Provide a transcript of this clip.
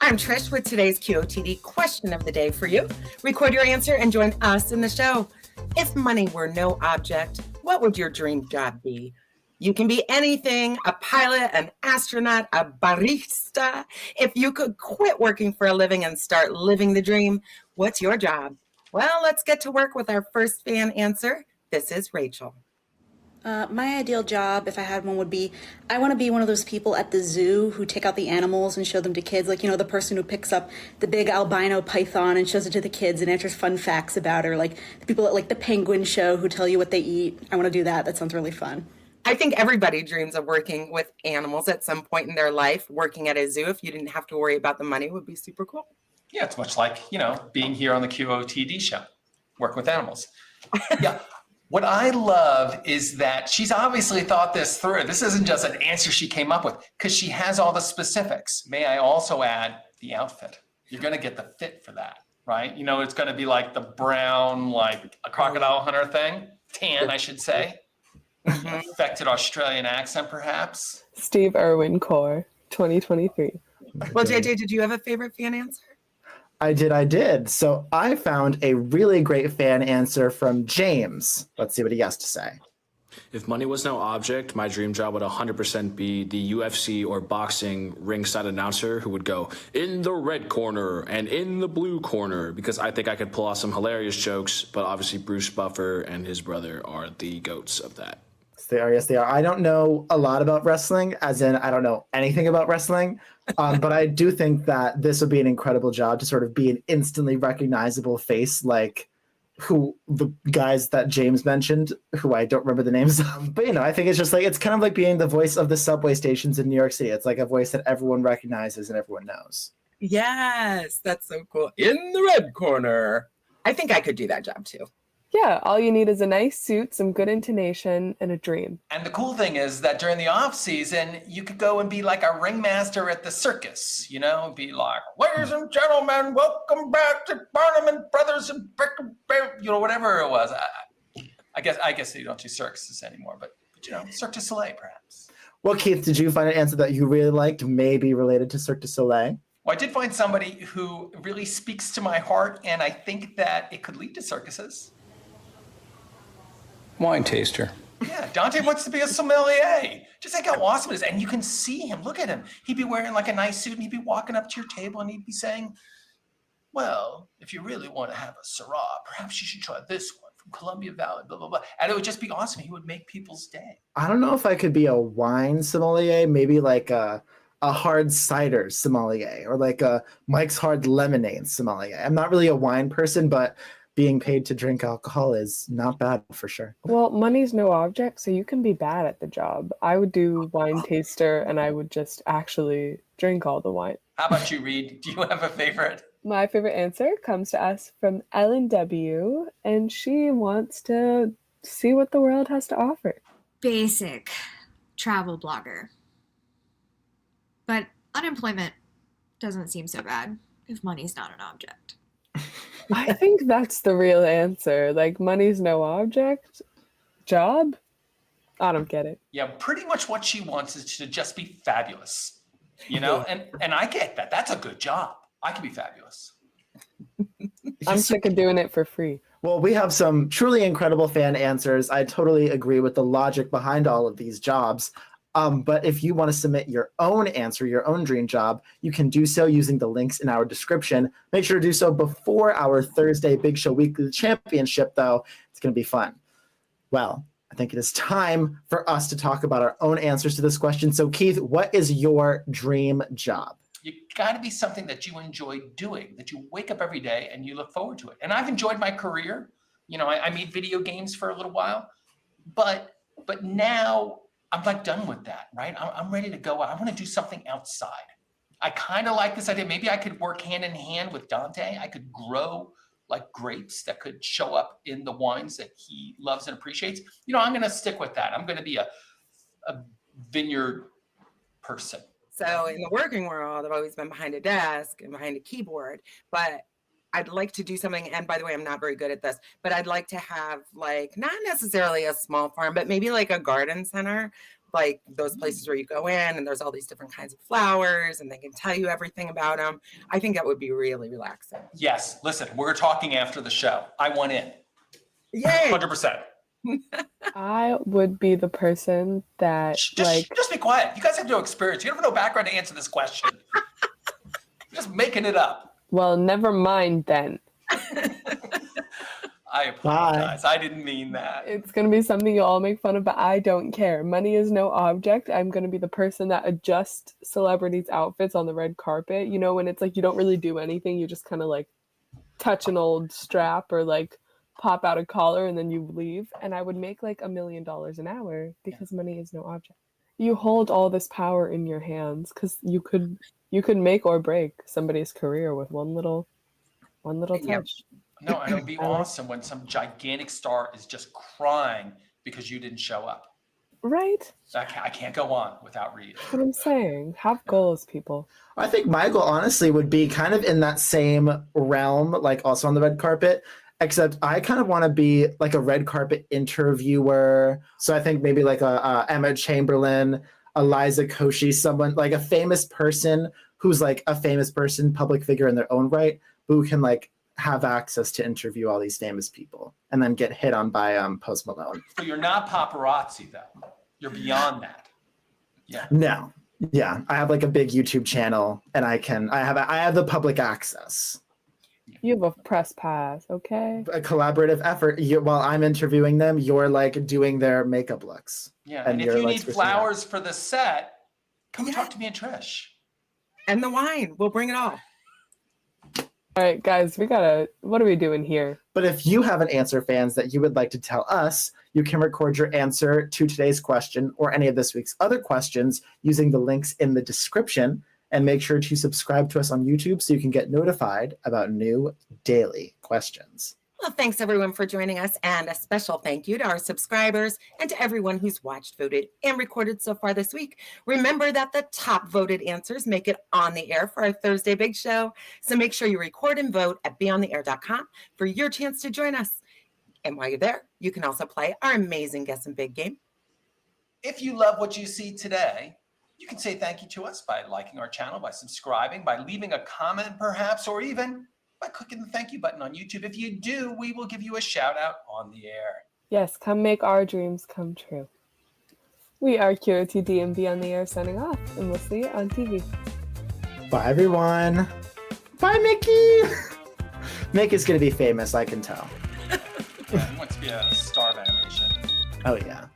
I'm Trish with today's QOTD Question of the Day for you. Record your answer and join us in the show. If money were no object, what would your dream job be? You can be anything, a pilot, an astronaut, a barista. If you could quit working for a living and start living the dream, what's your job? Well, let's get to work with our first fan answer. This is Rachel. My ideal job, if I had one, would be I want to be one of those people at the zoo who take out the animals and show them to kids. Like, the person who picks up the big albino python and shows it to the kids and answers fun facts about it. Or like the people at like the penguin show who tell you what they eat. I want to do that. That sounds really fun. I think everybody dreams of working with animals at some point in their life. Working at a zoo, if you didn't have to worry about the money, would be super cool. Yeah, it's much like, being here on the QOTD show, working with animals. Yeah. What I love is that she's obviously thought this through. This isn't just an answer she came up with because she has all the specifics. May I also add the outfit? You're going to get the fit for that, right? It's going to be like the brown, like a crocodile hunter thing. Tan, I should say. Affected Australian accent, perhaps. Steve Irwin Core, 2023. Well, JJ, did you have a favorite fan answer? I did. So I found a really great fan answer from James. Let's see what he has to say. If money was no object, my dream job would 100% be the UFC or boxing ringside announcer who would go in the red corner and in the blue corner, because I think I could pull off some hilarious jokes, but obviously Bruce Buffer and his brother are the goats of that. Yes, they are. I don't know a lot about wrestling, as in I don't know anything about wrestling, but I do think that this would be an incredible job to sort of be an instantly recognizable face, like who the guys that James mentioned, who I don't remember the names of. But, I think it's just like, it's kind of like being the voice of the subway stations in New York City. It's like a voice that everyone recognizes and everyone knows. Yes, that's so cool. In the red corner. I think I could do that job too. Yeah, all you need is a nice suit, some good intonation, and a dream. And the cool thing is that during the off season, you could go and be like a ringmaster at the circus, be like, ladies and gentlemen, welcome back to Barnum and Brothers and whatever it was. I guess you don't do circuses anymore, but Cirque du Soleil, perhaps. Well, Keith, did you find an answer that you really liked, maybe related to Cirque du Soleil? Well, I did find somebody who really speaks to my heart, and I think that it could lead to circuses. Wine taster. Yeah, Dante wants to be a sommelier. Just think how awesome it is. And you can see him. Look at him. He'd be wearing like a nice suit and he'd be walking up to your table and he'd be saying, well, if you really want to have a Syrah, perhaps you should try this one from Columbia Valley, blah, blah, blah. And it would just be awesome. He would make people's day. I don't know if I could be a wine sommelier, maybe like a hard cider sommelier or like a Mike's Hard Lemonade sommelier. I'm not really a wine person, but being paid to drink alcohol is not bad for sure. Well, money's no object, so you can be bad at the job. I would do wine taster, and I would just actually drink all the wine. How about you, Reed? Do you have a favorite? My favorite answer comes to us from Ellen W., and she wants to see what the world has to offer. Basic travel blogger. But unemployment doesn't seem so bad if money's not an object. I think that's the real answer. Like, money's no object. Job? I don't get it. Yeah, pretty much what she wants is to just be fabulous. And I get that. That's a good job. I can be fabulous. I'm sick of doing it for free. Well, we have some truly incredible fan answers. I totally agree with the logic behind all of these jobs. But if you want to submit your own answer, your own dream job, you can do so using the links in our description. Make sure to do so before our Thursday Big Show Weekly Championship, though. It's going to be fun. Well, I think it is time for us to talk about our own answers to this question. So, Keith, what is your dream job? You got to be something that you enjoy doing, that you wake up every day and you look forward to it. And I've enjoyed my career. I made video games for a little while, but now I'm like done with that, right? I'm ready to go. I want to do something outside. I kind of like this idea. Maybe I could work hand in hand with Dante. I could grow like grapes that could show up in the wines that he loves and appreciates. I'm going to stick with that. I'm going to be a vineyard person. So in the working world, I've always been behind a desk and behind a keyboard, but I'd like to do something, and by the way, I'm not very good at this, but I'd like to have like, not necessarily a small farm, but maybe like a garden center like those places where you go in and there's all these different kinds of flowers and they can tell you everything about them. I think that would be really relaxing. Yes, listen, we're talking after the show. I want in. Yay! 100%. I would be the person that Just be quiet. You guys have no experience. You have no background to answer this question. You're just making it up. well, never mind then. I apologize. I didn't mean that. It's going to be something you all make fun of, but I don't care. Money is no object. I'm going to be the person that adjusts celebrities' outfits on the red carpet. You know, when it's like you don't really do anything, you just kind of like touch an old strap or like pop out a collar and then you leave. And I would make like $1 million an hour because money is no object. You hold all this power in your hands because you could make or break somebody's career with one little touch. Yep. No, and it would be awesome when some gigantic star is just crying because you didn't show up. Right? I can't go on without reading. That's what I'm saying. Have goals, people. I think my goal, honestly, would be kind of in that same realm, like also on the red carpet, except I kind of want to be like a red carpet interviewer. So I think maybe like a Emma Chamberlain, Eliza Koshy, someone like a famous person who's like a famous person, public figure in their own right, who can like have access to interview all these famous people and then get hit on by Post Malone. So you're not paparazzi, though. You're beyond that. Yeah. No. Yeah. I have like a big YouTube channel and I have the public access. You have a press pass, okay? A collaborative effort. While I'm interviewing them, you're like doing their makeup looks. Yeah. And if you like, need flowers for the set, come talk to me and Trish. And the wine. We'll bring it all. All right, guys, what are we doing here? But if you have an answer, fans, that you would like to tell us, you can record your answer to today's question or any of this week's other questions using the links in the description. And make sure to subscribe to us on YouTube so you can get notified about new daily questions. Well, thanks everyone for joining us, and a special thank you to our subscribers and to everyone who's watched, voted, and recorded so far this week. Remember that the top voted answers make it on the air for our Thursday Big Show, so make sure you record and vote at beontheair.com for your chance to join us. And while you're there, you can also play our amazing Guess and Big game. If you love what you see today, you can say thank you to us by liking our channel, by subscribing, by leaving a comment perhaps, or even by clicking the thank you button on YouTube. If you do, we will give you a shout out on the air. Yes, come make our dreams come true. We are QOTD and Be on the Air signing off, and we'll see you on TV. Bye, everyone. Bye, Mickey. Mick is going to be famous, I can tell. Yeah, he wants to be a star of animation. Oh, yeah.